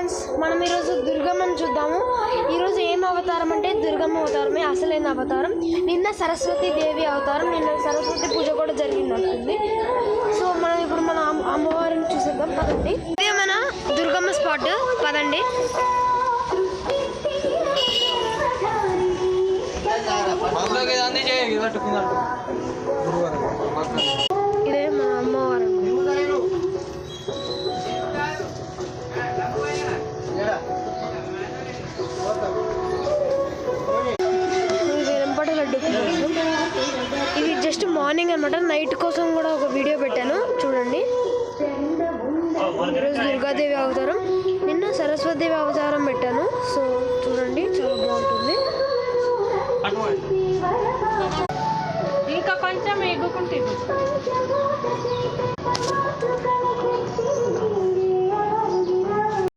Friends, మనం ఈరోజు దుర్గమ్మను చూద్దాము. ఈరోజు ఏం అవతారం అంటే దుర్గమ్మ అవతారమే, అసలైన అవతారం. నిన్న సరస్వతి దేవి అవతారం, నిన్న సరస్వతి పూజ కూడా జరిగింది. సో మనం ఇప్పుడు మన అమ్మవారిని చూసేద్దాం పదండి. ఇదే మన దుర్గమ్మ స్పాట్, పదండి. ఇదే మన అమ్మవారు. ఇది జస్ట్ మార్నింగ్ అనమాట, నైట్ కోసం కూడా ఒక వీడియో పెట్టాను చూడండి. ఈరోజు దుర్గాదేవి అవతారం, నిన్న సరస్వతిదేవి అవతారం పెట్టాను. సో చూడండి, చాలా బాగుంటుంది. ఇంకా కొంచెం ఎగ్గుకుంటుంది.